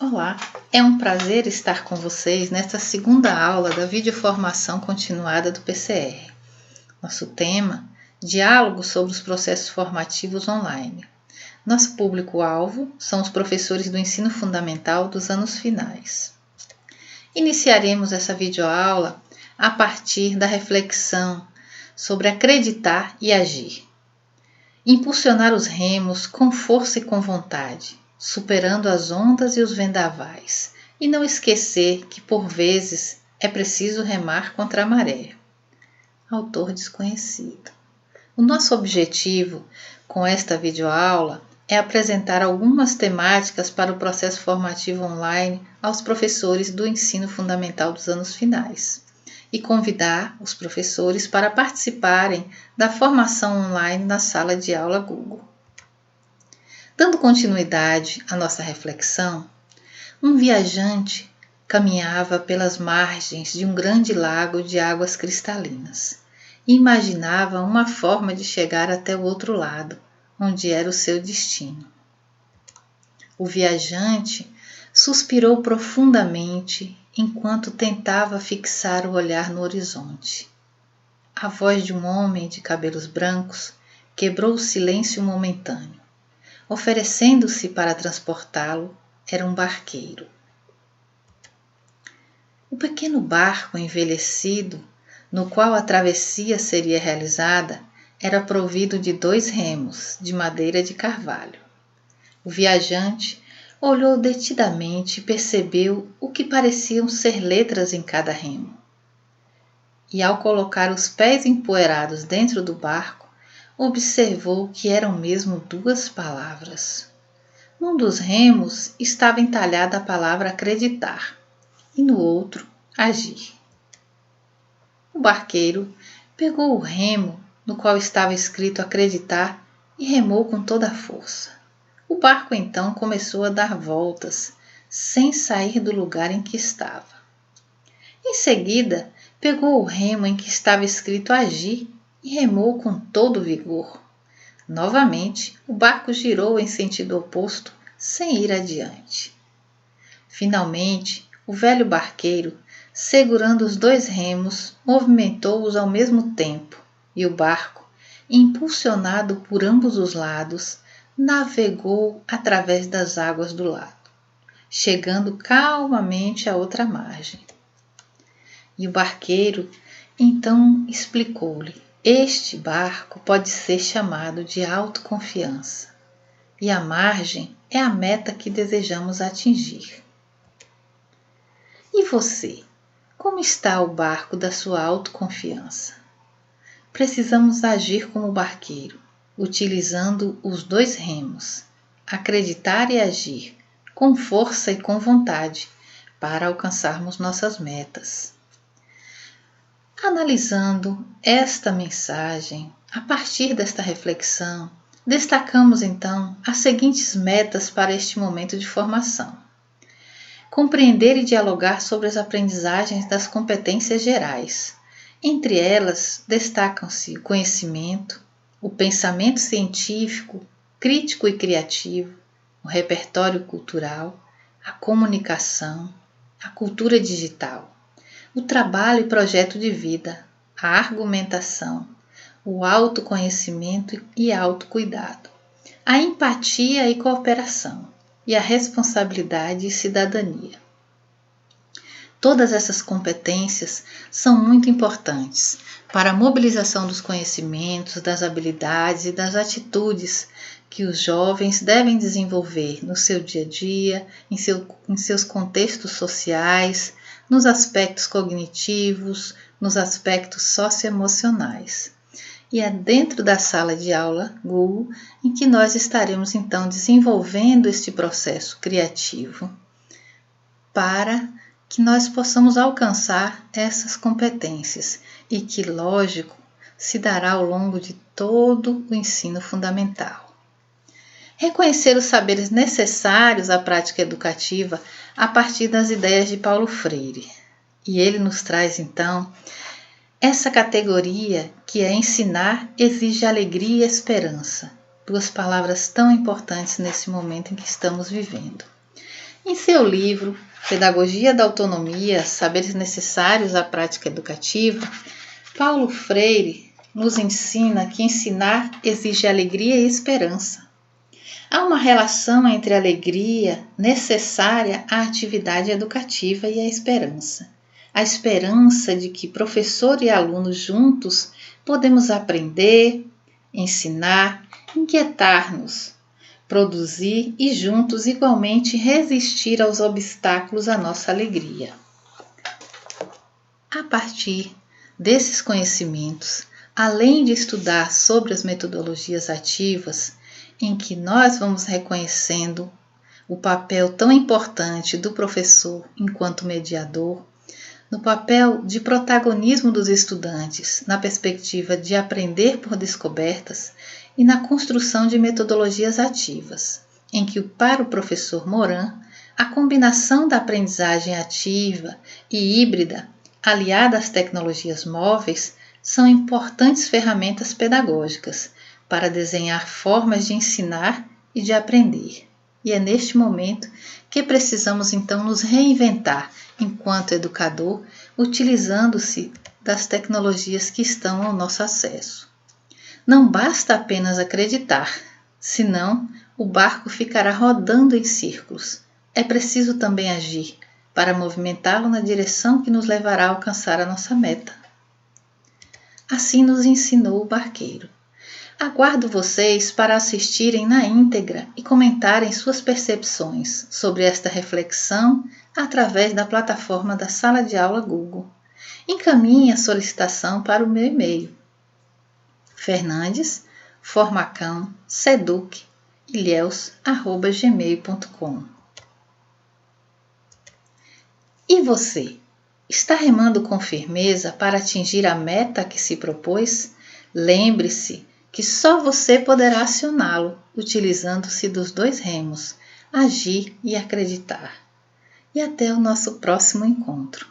Olá, é um prazer estar com vocês nesta segunda aula da videoformação continuada do PCR. Nosso tema, diálogo sobre os processos formativos online. Nosso público-alvo são os professores do ensino fundamental dos anos finais. Iniciaremos essa videoaula a partir da reflexão sobre acreditar e agir. Impulsionar os remos com força e com vontade, superando as ondas e os vendavais, e não esquecer que, por vezes, é preciso remar contra a maré. Autor desconhecido. O nosso objetivo com esta videoaula é apresentar algumas temáticas para o processo formativo online aos professores do ensino fundamental dos anos finais e convidar os professores para participarem da formação online na sala de aula Google. Dando continuidade à nossa reflexão, um viajante caminhava pelas margens de um grande lago de águas cristalinas e imaginava uma forma de chegar até o outro lado, onde era o seu destino. O viajante suspirou profundamente enquanto tentava fixar o olhar no horizonte. A voz de um homem de cabelos brancos quebrou o silêncio momentâneo. Oferecendo-se para transportá-lo, era um barqueiro. O pequeno barco envelhecido, no qual a travessia seria realizada, era provido de 2 remos de madeira de carvalho. O viajante olhou detidamente e percebeu o que pareciam ser letras em cada remo. E ao colocar os pés empoeirados dentro do barco, observou que eram mesmo 2 palavras. Num dos remos estava entalhada a palavra acreditar e no outro agir. O barqueiro pegou o remo no qual estava escrito acreditar e remou com toda a força. O barco então começou a dar voltas, sem sair do lugar em que estava. Em seguida, pegou o remo em que estava escrito agir e remou com todo o vigor. Novamente, o barco girou em sentido oposto, sem ir adiante. Finalmente, o velho barqueiro, segurando os 2 remos, movimentou-os ao mesmo tempo, e o barco, impulsionado por ambos os lados, navegou através das águas do lado, chegando calmamente à outra margem. E o barqueiro então explicou-lhe: este barco pode ser chamado de autoconfiança, e a margem é a meta que desejamos atingir. E você? Como está o barco da sua autoconfiança? Precisamos agir como barqueiro, utilizando os 2 remos, acreditar e agir, com força e com vontade, para alcançarmos nossas metas. Analisando esta mensagem, a partir desta reflexão, destacamos então as seguintes metas para este momento de formação. Compreender e dialogar sobre as aprendizagens das competências gerais. Entre elas, destacam-se o conhecimento, o pensamento científico, crítico e criativo, o repertório cultural, a comunicação, a cultura digital, o trabalho e projeto de vida, a argumentação, o autoconhecimento e autocuidado, a empatia e cooperação, e a responsabilidade e cidadania. Todas essas competências são muito importantes para a mobilização dos conhecimentos, das habilidades e das atitudes que os jovens devem desenvolver no seu dia a dia, em seus contextos sociais, nos aspectos cognitivos, nos aspectos socioemocionais. E é dentro da sala de aula Google em que nós estaremos então desenvolvendo este processo criativo para que nós possamos alcançar essas competências e que, lógico, se dará ao longo de todo o ensino fundamental. Reconhecer os saberes necessários à prática educativa a partir das ideias de Paulo Freire. E ele nos traz então essa categoria que é ensinar exige alegria e esperança, 2 palavras tão importantes nesse momento em que estamos vivendo. Em seu livro Pedagogia da Autonomia, Saberes Necessários à Prática Educativa, Paulo Freire nos ensina que ensinar exige alegria e esperança. Há uma relação entre a alegria necessária à atividade educativa e a esperança. A esperança de que professor e aluno juntos podemos aprender, ensinar, inquietar-nos, produzir e juntos igualmente resistir aos obstáculos à nossa alegria. A partir desses conhecimentos, além de estudar sobre as metodologias ativas, em que nós vamos reconhecendo o papel tão importante do professor enquanto mediador, no papel de protagonismo dos estudantes, na perspectiva de aprender por descobertas e na construção de metodologias ativas, em que, para o professor Moran, a combinação da aprendizagem ativa e híbrida, aliada às tecnologias móveis, são importantes ferramentas pedagógicas para desenhar formas de ensinar e de aprender. E é neste momento que precisamos então nos reinventar enquanto educador, utilizando-se das tecnologias que estão ao nosso acesso. Não basta apenas acreditar, senão o barco ficará rodando em círculos. É preciso também agir para movimentá-lo na direção que nos levará a alcançar a nossa meta. Assim nos ensinou o barqueiro. Aguardo vocês para assistirem na íntegra e comentarem suas percepções sobre esta reflexão através da plataforma da Sala de Aula Google. Encaminhe a solicitação para o meu e-mail fernandes.formacão.seduc.ilhéus@gmail.com. E você? Está remando com firmeza para atingir a meta que se propôs? Lembre-se que só você poderá acioná-lo, utilizando-se dos 2 remos, agir e acreditar. E até o nosso próximo encontro.